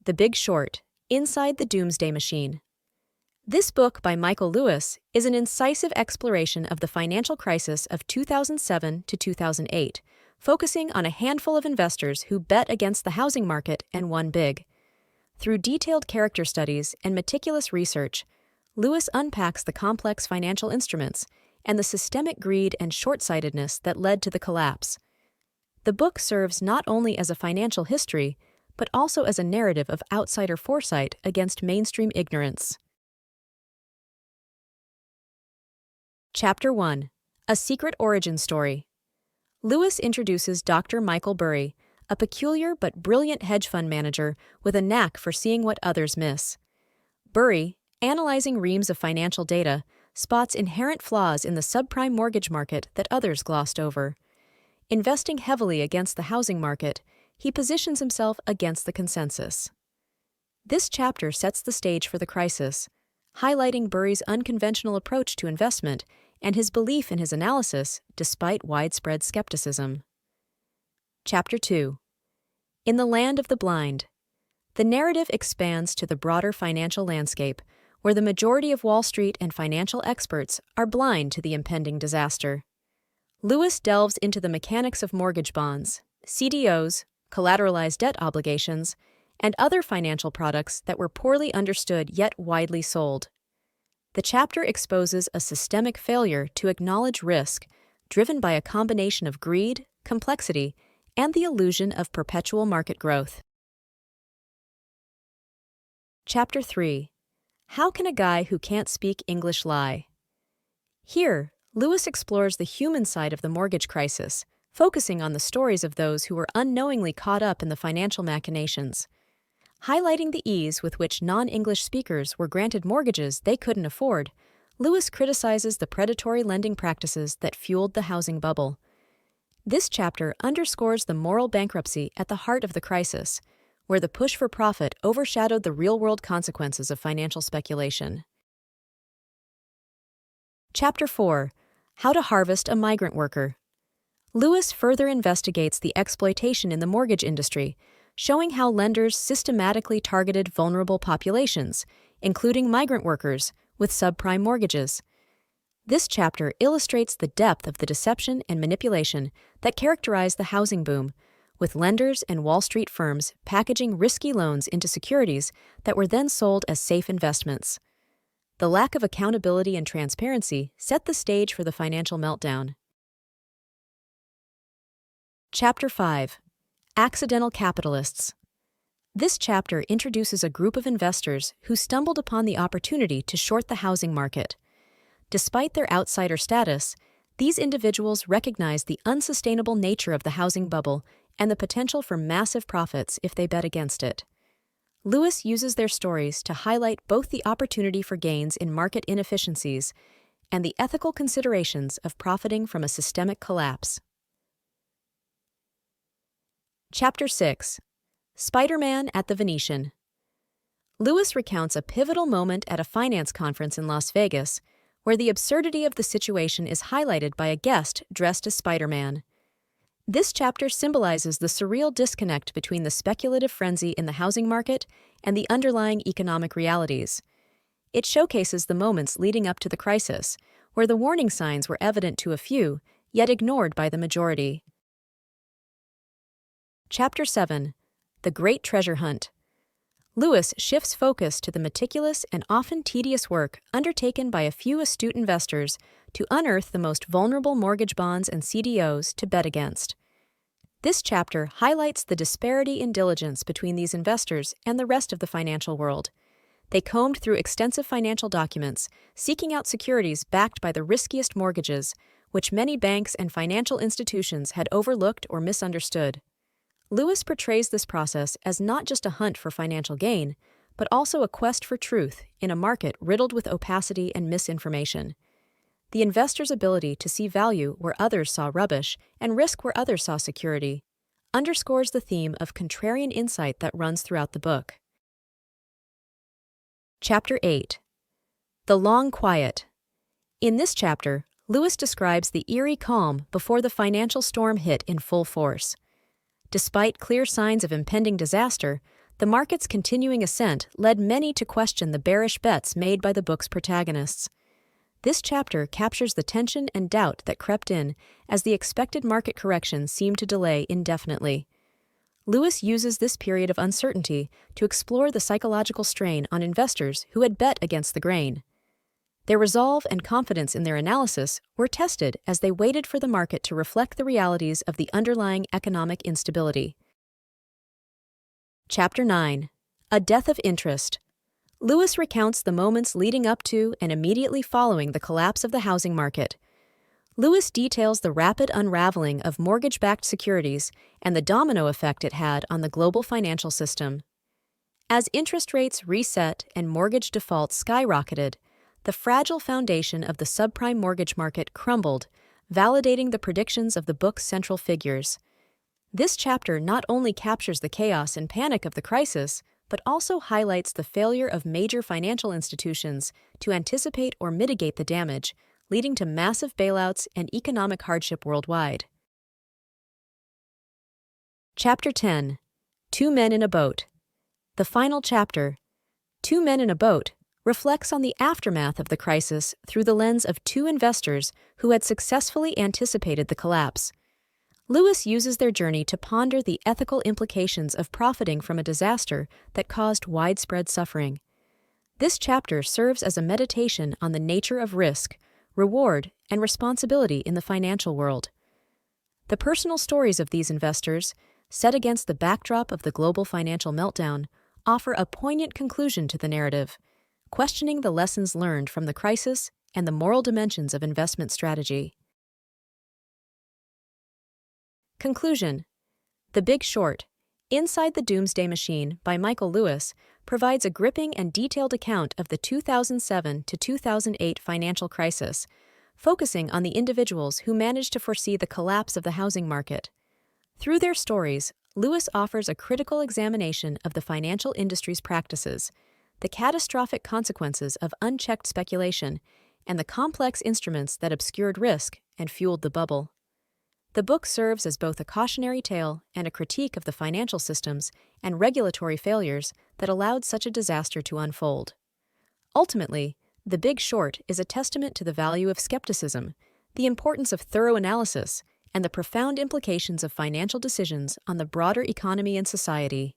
The Big Short, Inside the Doomsday Machine. This book by Michael Lewis is an incisive exploration of the financial crisis of 2007 to 2008, focusing on a handful of investors who bet against the housing market and won big. Through detailed character studies and meticulous research, Lewis unpacks the complex financial instruments and the systemic greed and short-sightedness that led to the collapse. The book serves not only as a financial history, but also as a narrative of outsider foresight against mainstream ignorance. Chapter 1. A Secret Origin Story. Lewis introduces Dr. Michael Burry, a peculiar but brilliant hedge fund manager with a knack for seeing what others miss. Burry, analyzing reams of financial data, spots inherent flaws in the subprime mortgage market that others glossed over. Investing heavily against the housing market, he positions himself against the consensus. This chapter sets the stage for the crisis, highlighting Burry's unconventional approach to investment and his belief in his analysis despite widespread skepticism. Chapter 2. In the Land of the Blind. The narrative expands to the broader financial landscape, where the majority of Wall Street and financial experts are blind to the impending disaster. Lewis delves into the mechanics of mortgage bonds, CDOs, collateralized debt obligations, and other financial products that were poorly understood yet widely sold. The chapter exposes a systemic failure to acknowledge risk, driven by a combination of greed, complexity, and the illusion of perpetual market growth. Chapter 3. How can a guy who can't speak English lie? Here, Lewis explores the human side of the mortgage crisis, focusing on the stories of those who were unknowingly caught up in the financial machinations. Highlighting the ease with which non-English speakers were granted mortgages they couldn't afford, Lewis criticizes the predatory lending practices that fueled the housing bubble. This chapter underscores the moral bankruptcy at the heart of the crisis, where the push for profit overshadowed the real-world consequences of financial speculation. Chapter 4. How to Harvest a Migrant Worker. Lewis further investigates the exploitation in the mortgage industry, showing how lenders systematically targeted vulnerable populations, including migrant workers, with subprime mortgages. This chapter illustrates the depth of the deception and manipulation that characterized the housing boom, with lenders and Wall Street firms packaging risky loans into securities that were then sold as safe investments. The lack of accountability and transparency set the stage for the financial meltdown. Chapter 5. Accidental Capitalists. This chapter introduces a group of investors who stumbled upon the opportunity to short the housing market. Despite their outsider status, these individuals recognize the unsustainable nature of the housing bubble and the potential for massive profits if they bet against it. Lewis uses their stories to highlight both the opportunity for gains in market inefficiencies and the ethical considerations of profiting from a systemic collapse. Chapter 6. Spider-Man at the Venetian. Lewis recounts a pivotal moment at a finance conference in Las Vegas, where the absurdity of the situation is highlighted by a guest dressed as Spider-Man. This chapter symbolizes the surreal disconnect between the speculative frenzy in the housing market and the underlying economic realities. It showcases the moments leading up to the crisis, where the warning signs were evident to a few, yet ignored by the majority. Chapter 7. The Great Treasure Hunt. Lewis shifts focus to the meticulous and often tedious work undertaken by a few astute investors to unearth the most vulnerable mortgage bonds and CDOs to bet against. This chapter highlights the disparity in diligence between these investors and the rest of the financial world. They combed through extensive financial documents, seeking out securities backed by the riskiest mortgages, which many banks and financial institutions had overlooked or misunderstood. Lewis portrays this process as not just a hunt for financial gain, but also a quest for truth in a market riddled with opacity and misinformation. The investor's ability to see value where others saw rubbish and risk where others saw security underscores the theme of contrarian insight that runs throughout the book. Chapter 8. The Long Quiet. In this chapter, Lewis describes the eerie calm before the financial storm hit in full force. Despite clear signs of impending disaster, The market's continuing ascent led many to question the bearish bets made by the book's protagonists. This chapter captures the tension and doubt that crept in as the expected market correction seemed to delay indefinitely. Lewis uses this period of uncertainty to explore the psychological strain on investors who had bet against the grain. Their resolve and confidence in their analysis were tested as they waited for the market to reflect the realities of the underlying economic instability. Chapter 9. A Death of Interest. Lewis recounts the moments leading up to and immediately following the collapse of the housing market. Lewis details the rapid unraveling of mortgage-backed securities and the domino effect it had on the global financial system. As interest rates reset and mortgage defaults skyrocketed, the fragile foundation of the subprime mortgage market crumbled, validating the predictions of the book's central figures. This chapter not only captures the chaos and panic of the crisis, but also highlights the failure of major financial institutions to anticipate or mitigate the damage, leading to massive bailouts and economic hardship worldwide. Chapter 10. Two Men in a Boat. The final chapter, Two Men in a Boat, reflects on the aftermath of the crisis through the lens of two investors who had successfully anticipated the collapse. Lewis uses their journey to ponder the ethical implications of profiting from a disaster that caused widespread suffering. This chapter serves as a meditation on the nature of risk, reward, and responsibility in the financial world. The personal stories of these investors, set against the backdrop of the global financial meltdown, offer a poignant conclusion to the narrative, questioning the lessons learned from the crisis and the moral dimensions of investment strategy. Conclusion. The Big Short, Inside the Doomsday Machine by Michael Lewis provides a gripping and detailed account of the 2007 to 2008 financial crisis, focusing on the individuals who managed to foresee the collapse of the housing market. Through their stories, Lewis offers a critical examination of the financial industry's practices, the catastrophic consequences of unchecked speculation, and the complex instruments that obscured risk and fueled the bubble. The book serves as both a cautionary tale and a critique of the financial systems and regulatory failures that allowed such a disaster to unfold. Ultimately, The Big Short is a testament to the value of skepticism, the importance of thorough analysis, and the profound implications of financial decisions on the broader economy and society.